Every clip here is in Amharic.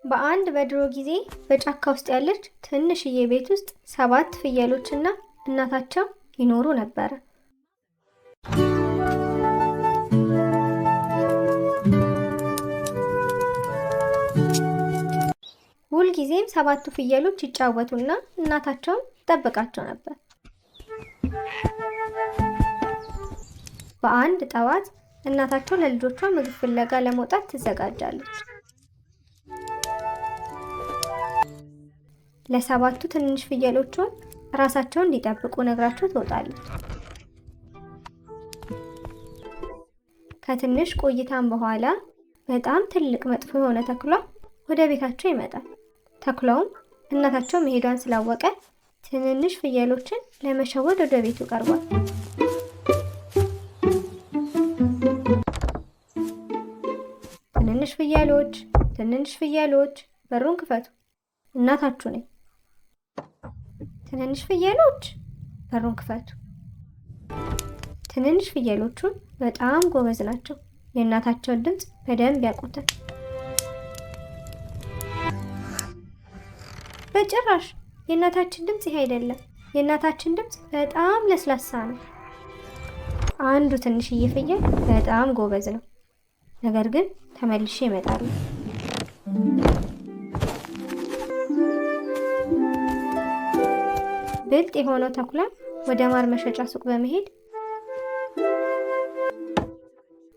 በአንድ በድሮ ጊዜ በጫካ ውስጥ ያለች ትንሽዬ ቤት ውስጥ 7 ፍየሎችና እናታቸው ይኖሩ ነበር። ሁልጊዜም 7ቱ ፍየሎች ይጫወቱና እናታቸውን ትጠብቃቸው ነበር። በአንድ ጠዋት እናታቸው ለልጆቿ ምግብ ፍለጋ ለመውጣት ትዘጋጃለች። ለ7ቱ ትንንሽ ፍየሎቿ ራሳቸውን እንዲጠብቁ ነግራቸው ትወጣለች። ከትንሽ ቆይታም በኋላ በጣም ትልቅ መጥፎ የሆነ ተኩላ ወደ ቤታቸው ይመጣል። ተኩላውም እናታቸው መሄዷን ስላወቀ ትንንሽ ፍየሎችን ለመሸወድ ወደ ቤቱ ቀርቧል። ትንንሽ ፍየሎች በሩን ክፈቱ፣ እናታችሁ ነኝ። ትንንሽ ፍየሎች በሩን ክፈቱ። ትንንሽ ፍየሎቹ በጣም ጎበዝ ናቸው። የእናታቸውን ድምፅ በደንብ ያውቁታል። በጭራሽ የእናታችን ድምፅ ይሄ አይደለም። የእናታችን ድምፅ በጣም ለስላሳ ነው። አንዱ ትንሽዬ ፍየል በጣም ጎበዝ ነው፣ ነገር ግን ተመልሼ እመጣለሁ። ብልጥ የሆነው ተኩላ ወደ ማር መሸጫ ሱቅ በመሄድ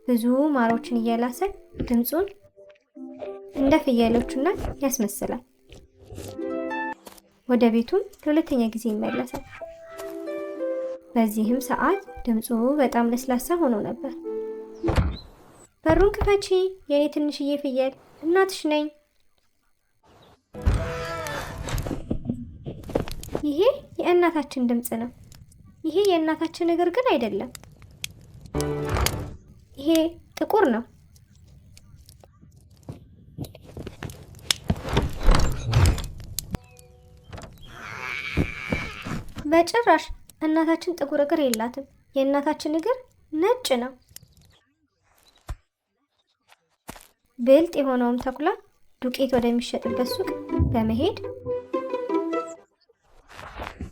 ብዙ ማሮችን እየላሰ ድምፁን እንደ ፍየሎቹ እናት ያስመስላል። ወደ ቤቱም ለሁለተኛ ጊዜ ይመለሳል። በዚህም ሰዓት ድምፁ በጣም ለስላሳ ሆኖ ነበር። በሩን ክፈቺ የኔ ትንሽዬ ፍየል፣ እናትሽ ነኝ። ይሄ የእናታችን ድምፅ ነው። ይሄ የእናታችን እግር ግን አይደለም። ይሄ ጥቁር ነው። በጭራሽ እናታችን ጥቁር እግር የላትም። የእናታችን እግር ነጭ ነው። ብልጥ የሆነውም ተኩላ ዱቄት ወደሚሸጥበት ሱቅ በመሄድ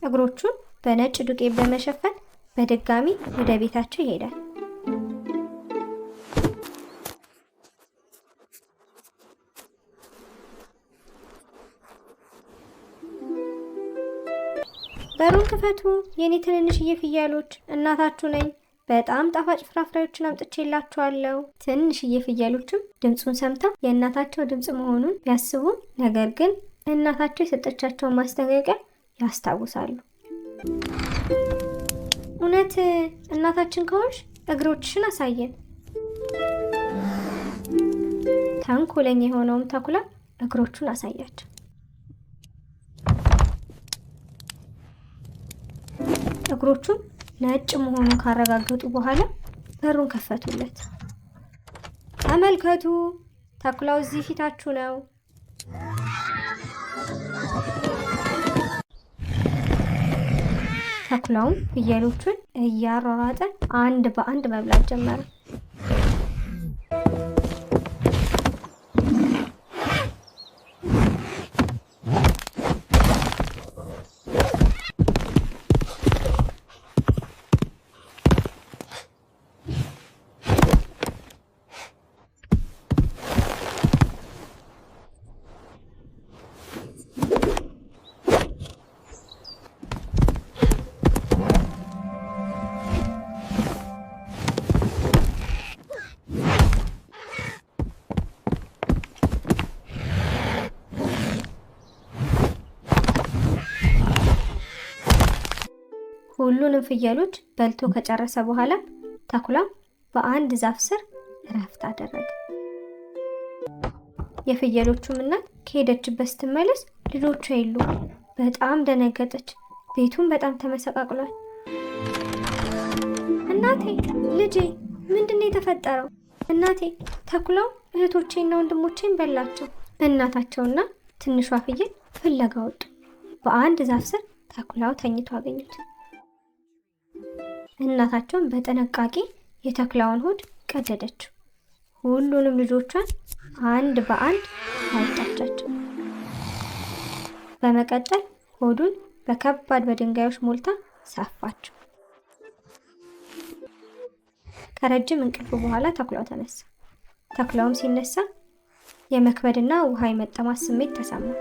እግሮቹን በነጭ ዱቄት በመሸፈን በድጋሚ ወደ ቤታቸው ይሄዳል። በሩን ክፈቱ የኔ ትንንሽዬ ፍየሎች፣ እናታችሁ ነኝ። በጣም ጣፋጭ ፍራፍሬዎችን አምጥቼላችኋለሁ። ትንንሽዬ ፍየሎችም ድምፁን ሰምተው የእናታቸው ድምፅ መሆኑን ቢያስቡም ነገር ግን እናታቸው የሰጠቻቸውን ማስጠንቀቂያ ያስታውሳሉ። እውነት እናታችን ከሆንሽ እግሮችሽን አሳየን። ተንኮለኛ የሆነውም ተኩላ እግሮቹን አሳያቸው። እግሮቹን ነጭ መሆኑን ካረጋገጡ በኋላ በሩን ከፈቱለት። ተመልከቱ፣ ተኩላው እዚህ ፊታችሁ ነው። ተኩላውም ፍየሎቹን እያሯሯጠ አንድ በአንድ መብላት ጀመረ። ሁሉንም ፍየሎች በልቶ ከጨረሰ በኋላ ተኩላ በአንድ ዛፍ ስር እረፍት አደረገ። የፍየሎቹም እናት ከሄደችበት ስትመለስ ልጆቿ የሉም። በጣም ደነገጠች። ቤቱም በጣም ተመሰቃቅሏል። እናቴ፣ ልጄ፣ ምንድነው የተፈጠረው? እናቴ፣ ተኩላው እህቶቼና ወንድሞቼን በላቸው። እናታቸውና ትንሿ ፍየል ፍለጋ ወጡ። በአንድ ዛፍ ስር ተኩላው ተኝቶ አገኙት። እናታቸውን በጥንቃቄ የተኩላውን ሆድ ቀደደችው። ሁሉንም ልጆቿን አንድ በአንድ አወጣቻቸው። በመቀጠል ሆዱን በከባድ በድንጋዮች ሞልታ ሰፋቸው። ከረጅም እንቅልፍ በኋላ ተኩላው ተነሳ። ተኩላውም ሲነሳ የመክበድና ውሃ የመጠማት ስሜት ተሰማው።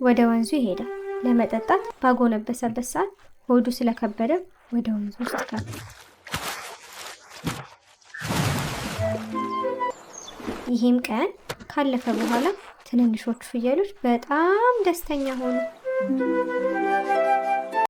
ወደ ወንዙ ይሄዳል። ለመጠጣት ባጎነበሰበት ሰዓት ሆዱ ስለከበደ ወደ ወንዙ ውስጥ ገባ። ይህም ቀን ካለፈ በኋላ ትንንሾቹ ፍየሎች በጣም ደስተኛ ሆኑ።